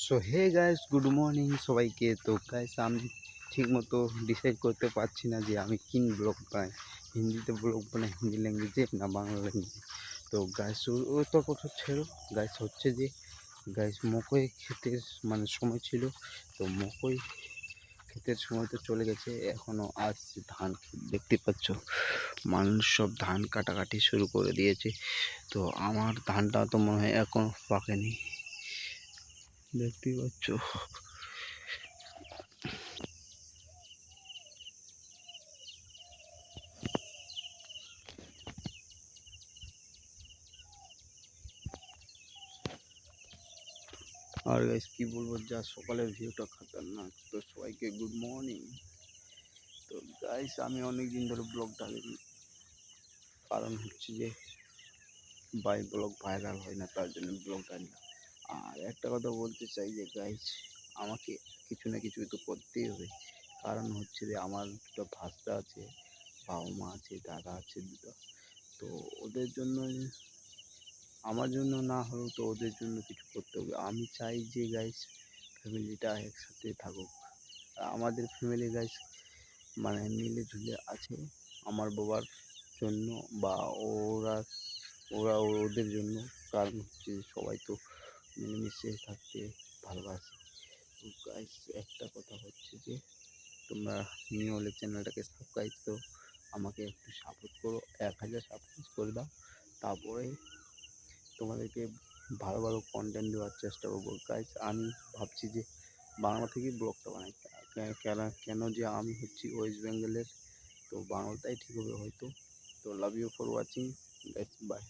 So hey guys, good morning সবাইকে। তো guys, আমি ঠিকমতো ডিসাইড করতে পারছি না যে আমি কি ব্লগ বানাই, হিন্দিতে ব্লগ বানাই, হিন্দি ল্যাঙ্গুয়েজে না বাংলা ল্যাঙ্গুয়েজে। তো গাইস, ও তো কথা ছেড়ো। গাইস হচ্ছে যে গাইস মকই ক্ষেতের সময় ছিল। তো মকই ক্ষেতের সময় তো চলে গেছে, এখনও আসছে ধান ক্ষেত দেখতে পাচ্ছ। মানুষ সব ধান কাটাকাটি শুরু করে দিয়েছে। তো আমার ধানটা তো মনে হয় এখনও পাকেনি, দেখতেই পাচ্ছ। আর গাইস কি বলবো, যা সকালের ভিউটা খাতারনাক। তো সবাইকে গুড মর্নিং। তো গাইস, আমি অনেক দিন ধরে ব্লগ ডালিনি, কারণ হচ্ছে যে ব্লগ ভাইরাল হয় না, তার জন্য ব্লগ ডালি না। আর একটা কথা বলতে চাই যে গাইস, আমাকে কিছু না কিছু তো করতেই হবে। কারণ হচ্ছে যে আমার দুটো ভাস্তা আছে, বাবা মা আছে, দাদা আছে দুটো। তো ওদের জন্য, আমার জন্য না হলেও তো ওদের জন্য কিছু করতে হবে। আমি চাই যে গাইস ফ্যামিলিটা একসাথে থাকুক। আমাদের ফ্যামিলি গাইস মিলে ঝুলে আছে আমার বাবার জন্য, বা ওরা ওরা ওদের জন্য। কারণ হচ্ছে সবাই তো মিলেমিশে থাকতে ভালোবাসে। তো গাইস, একটা কথা হচ্ছে যে তোমরা নিয়ে হলে চ্যানেলটাকে সাবস্ক্রাইব করো, আমাকে একটু সাপোর্ট করো, 1000 সাবস্ক্রাইব করে দাও। তারপরে তোমাদেরকে ভালো ভালো কন্টেন্ট দেওয়ার চেষ্টা করবো। গাইস, আমি ভাবছি যে বাংলা থেকেই ব্লগটা বানাই। কেন যে আমি হচ্ছি ওয়েস্ট বেঙ্গলের, তো বাংলাটাই ঠিক হবে হয়তো। তো love you for watching guys, by.